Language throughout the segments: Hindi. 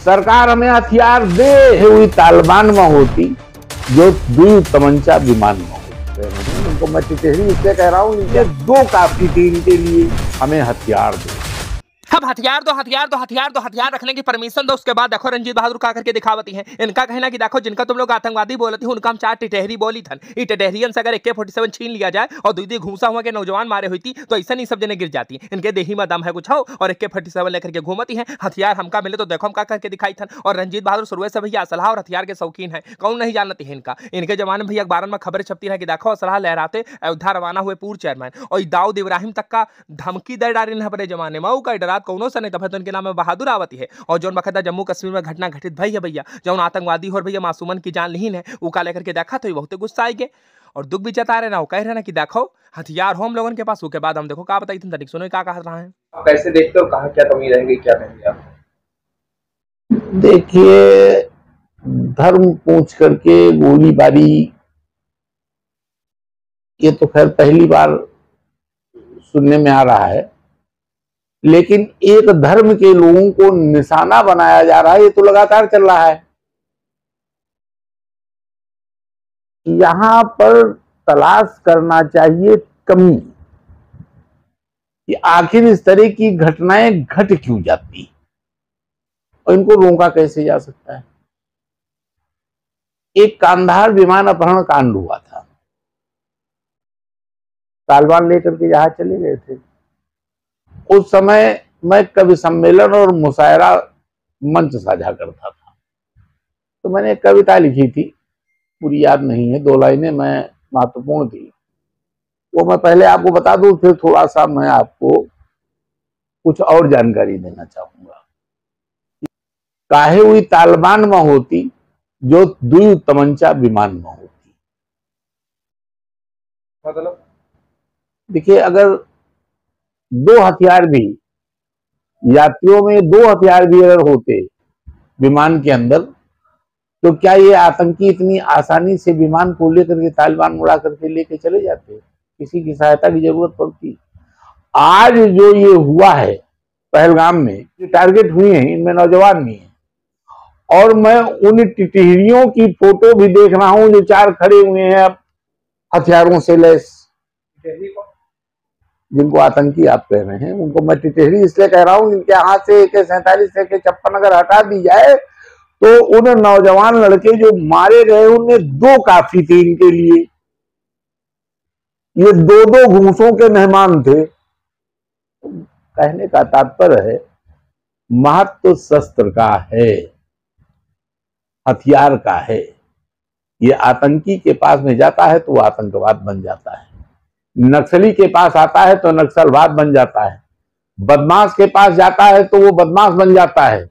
सरकार हमें हथियार दे हुई तालिबान में होती जो दुई तमंचा विमान में होते। उनको मैं टिटहरी इसलिए कह रहा हूँ, ये दो काफी थी इनके लिए, हमें हथियार दो। अब हथियार दो, हथियार दो, हथियार दो, हथियार रखने की परमिशन दो। उसके बाद देखो रंजीत बहादुर का करके दिखावती है। इनका कहना कि देखो जिनका तुम लोग आतंकवादी बोलती हो उनका हम 4 टिटहरी बोली थन। ये टिटहरियन से अगर AK-47 छीन लिया जाए और दूधी घूसा हुआ के नौजवान मारे हुई थी तो ऐसा नहीं सब जने गिर जाती। इनके देही में दम है कुछ हो और AK-47 लेकर के घूमती है। हथियार हमका मिले तो देखो हम का करके दिखाई थन। और रंजीत बहादुर शुरू से भैया असलहा और हथियार के शौकीन है, कौन नहीं जानती है इनका। इनके जमाने में भैया अखबार में खबर छपती है कि देखो असलहा लहराते अयोध्या रवाना हुए पूर्व चेयरमैन और दाऊद इब्राहिम तक का धमकी दे डाली अपने जमाने में का डरात कौनों से नहीं तब के नाम में बहादुर आवती है। और जो बखता जम्मू कश्मीर में घटना घटित भई है भैया, जो आतंकवादी और भैया मासूमन की जान लीन है वो का लेकर के देखा तो बहुत गुस्सा आई गए और दुख भी जता रहे ना। वो कह रहे ना कि देखो हथियार हो हम लोगों के पास। उसके बाद हम देखो क्या बताई तुम तनिक सुनो क्या कह रहा है। आप कैसे देखते हो, कहाँ क्या कमी रहेगी, क्या कहेंगे आप? देखिए, धर्म पूछ करके गोलीबारी ये तो खैर पहली बार सुनने में आ रहा है, लेकिन एक धर्म के लोगों को निशाना बनाया जा रहा है, ये तो लगातार चल रहा है। यहां पर तलाश करना चाहिए कमी कि आखिर इस तरह की घटनाएं घट क्यों जाती और इनको रोका कैसे जा सकता है। एक कांधार विमान अपहरण कांड हुआ था, तालिबान लेकर के जहाज चले गए थे। उस समय मैं कवि सम्मेलन और मुशायरा मंच साझा करता था, तो मैंने एक कविता लिखी थी, पूरी याद नहीं है, 2 लाइनें मैं महत्वपूर्ण थी, वो मैं पहले आपको बता दूं, फिर थोड़ा सा मैं आपको कुछ और जानकारी देना चाहूंगा। काहे हुई तालिबान में होती जो दुई तमंचा विमान में होती। मतलब देखिए, अगर 2 हथियार भी यात्रियों में 2 हथियार भी अगर होते विमान के अंदर, तो क्या ये आतंकी इतनी आसानी से विमान को लेकर के तालिबान उड़ा करके लेके चले जाते? किसी की सहायता की जरूरत पड़ती। आज जो ये हुआ है पहलगाम में, जो टारगेट हुए हैं इनमें नौजवान भी हैं, और मैं उन टिटहरियों की फोटो भी देख रहा हूं जो 4 खड़े हुए हैं अब हथियारों से लैस, जिनको आतंकी आप कह रहे हैं उनको मैं टिटहरी इसलिए कह रहा हूं जिनके हाथ से AK-47 AK-56 अगर हटा दी जाए तो उन नौजवान लड़के जो मारे गए उनमें 2 काफी थे इनके लिए। ये 2-2 घूसों के मेहमान थे। कहने का तात्पर्य है महत्व शस्त्र का है, हथियार का है। ये आतंकी के पास में जाता है तो वो आतंकवाद बन जाता है, नक्सली के पास आता है तो नक्सलवाद बन जाता है, बदमाश के पास जाता है तो वो बदमाश बन जाता है,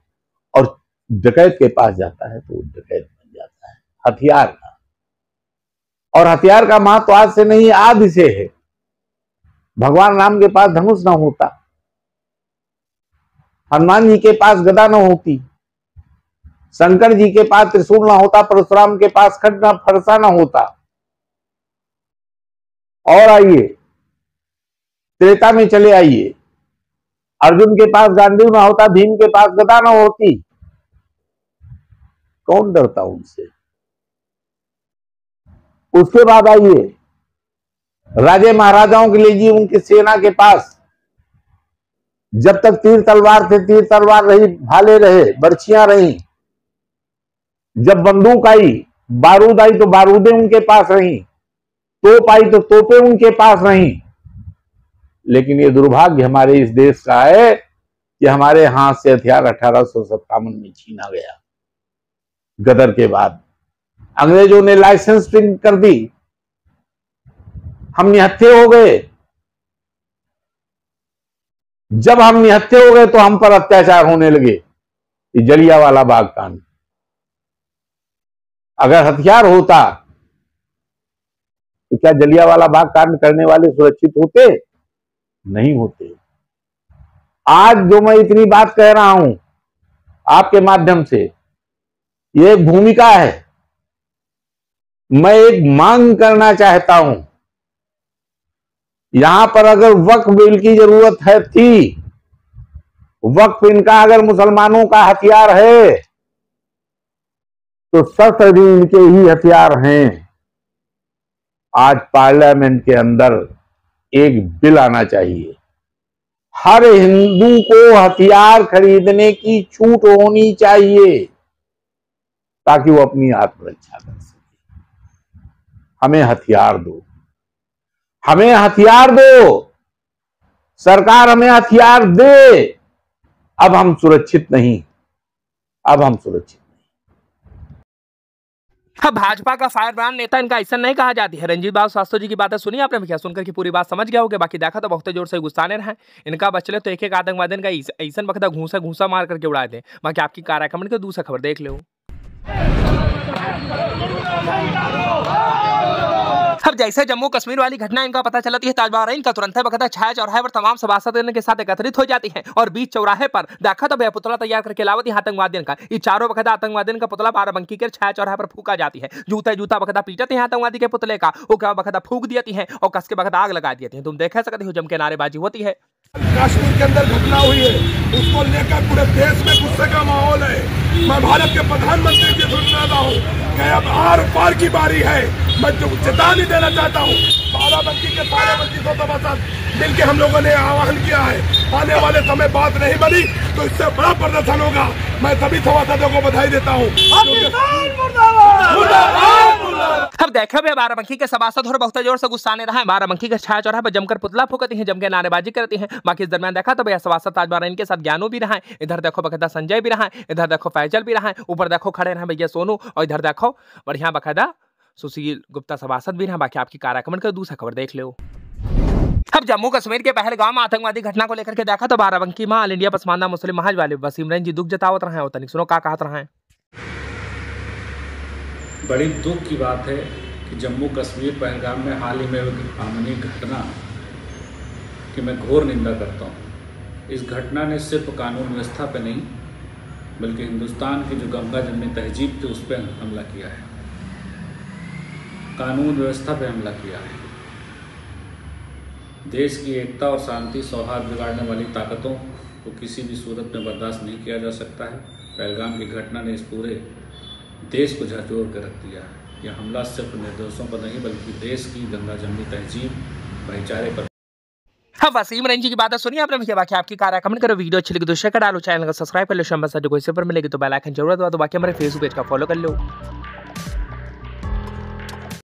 और डकैत के पास जाता है तो वो डकैत बन जाता है। हथियार का, और हथियार का महत्व आज से नहीं आदि से है। भगवान राम के पास धनुष ना होता, हनुमान जी के पास गदा ना होती, शंकर जी के पास त्रिशूल ना होता, परशुराम के पास खड्ग ना फरसा ना होता। और आइए त्रेता में चले आइए, अर्जुन के पास गांडीव ना होता, भीम के पास गदा ना होती, कौन डरता उनसे। उसके बाद आइए राजे महाराजाओं के लीजिए, उनकी सेना के पास जब तक तीर तलवार थे तीर तलवार रही, भाले रहे, बर्छियां रही, जब बंदूक आई बारूद आई तो बारूदें उनके पास रही, तोप आई तो तोपें उनके पास रही। लेकिन ये दुर्भाग्य हमारे इस देश का है कि हमारे हाथ से हथियार 1857 में छीना गया। गदर के बाद अंग्रेजों ने लाइसेंस प्रिंट कर दी, हम निहत्थे हो गए। जब हम निहत्थे हो गए तो हम पर अत्याचार होने लगे। जलियांवाला बाग कांड, अगर हथियार होता तो क्या जलियांवाला बाग कांड करने वाले सुरक्षित होते? नहीं होते। आज जो मैं इतनी बात कह रहा हूं आपके माध्यम से, ये एक भूमिका है। मैं एक मांग करना चाहता हूं, यहां पर अगर वक्फ बिल की जरूरत है थी वक्फ इनका अगर मुसलमानों का हथियार है तो शस्त्र भी इनके ही हथियार हैं। आज पार्लियामेंट के अंदर एक बिल आना चाहिए, हर हिंदू को हथियार खरीदने की छूट होनी चाहिए ताकि वो अपनी आत्मरक्षा कर सके। हमें हथियार दो, हमें हथियार दो, सरकार हमें हथियार दे। अब हम सुरक्षित नहीं, अब हम सुरक्षित। हाँ, भाजपा का फायर ब्रांड नेता इनका ऐसा नहीं कहा जाती है। रंजीत बाबू शास्त्री जी की बातें सुनी आपने भैया, सुनकर की पूरी बात समझ गया होगा। बाकी देखा तो बहुत जोर से गुस्साने रहे। इनका बचले तो एक एक आतंकवादी का ऐसा बखता घूसा मार करके उड़ा दे। बाकी आपकी कार्यक्रम के दूसरा खबर देख लो। अब जैसे जम्मू कश्मीर वाली घटना इनका पता चलती है ताजबाराइन का तुरंत बखता छाया चौराहे पर तमाम सभासद के साथ एकत्रित हो जाती है और बीच चौराहे पर देखा तो भैया पुतला तैयार करके लावत है आतंकवादियों का। ये चारों बखता आतंकवादियों का पुतला बाराबंकी के छाया चौराहे पर फूका जाती है। जूता बखता पीटते हैं आतंकवादी के पुतले का, वो क्या बखता फूक देती है और कस के बखता आग लगा देती है। तुम देख सकते हो जम के नारेबाजी होती है। कश्मीर के अंदर घटना हुई है, उसको लेकर पूरे देश में गुस्से का माहौल है। मैं भारत के प्रधानमंत्री की सुनता हूँ कि अब आर पार की बारी है। मैं जो चेतावनी देना चाहता हूँ, बाराबंकी के सारे बच्चों सभासद मिलकर हम लोगों ने आह्वान किया है, आने वाले समय बात नहीं बनी तो इससे बड़ा प्रदर्शन होगा। मैं सभी सभासदों को बधाई देता हूँ। अब देखो भैया बाराबंकी के सभासद और बहुत जोर से गुस्साने रहा है। बाराबंकी के छाया चौराहे पर जमकर पुतला फूकती हैं, जम के नारेबाजी करती हैं। बाकी इस दरमियान देखा तो भैया सभासद ताजबाराइन के साथ ज्ञानू भी रहा है, इधर देखो बकायदा संजय भी रहा है, इधर देखो फैजल भी रहा है, ऊपर देखो खड़े रहे भैया सोनू और इधर देखो बढ़िया बकायदा सुशील गुप्ता सभासद भी रहा। बाकी आपकी कार्यक्रम का दूसरा खबर देख लो। अब जम्मू कश्मीर के पहलगाम में आतंकवादी घटना को लेकर के देखा तो बाराबंकी में ऑल इंडिया पसमानदा मुस्लिम महाज वाले वसीम रंजी दुख जतावत रहे हैं। तनिक सुनो क्या कहत रहे हैं। बड़ी दुख की बात है कि जम्मू कश्मीर पहलगाम में हाल ही में अमानवीय घटना की मैं घोर निंदा करता हूँ। इस घटना ने सिर्फ कानून व्यवस्था पे नहीं बल्कि हिंदुस्तान की जो गंगा जमनी तहजीब थी उस पर हमला किया है, कानून व्यवस्था पे हमला किया है। देश की एकता और शांति सौहार्द बिगाड़ने वाली ताकतों को किसी भी सूरत में बर्दाश्त नहीं किया जा सकता है। पहलगाम की घटना ने इस पूरे देश को झकझोर कर रख दिया। यह हमला सिर्फ निर्दोषों पर नहीं बल्कि देश की गंगा जमनी तहजीब भाईचारे पर। हाँ, वसीम रंजी की बातें सुनिए आपने भैया। बाकी आपकी कार्यक्रम करो, वीडियो अच्छी लगी तो शेयर कर डालो, चैनल को सब्सक्राइब कर लो, शंबर से जो कोई से पर मिलेगी तो बेल आइकन जरूर दबा दो। बाकी हमारे फेसबुक पेज का फॉलो कर लो।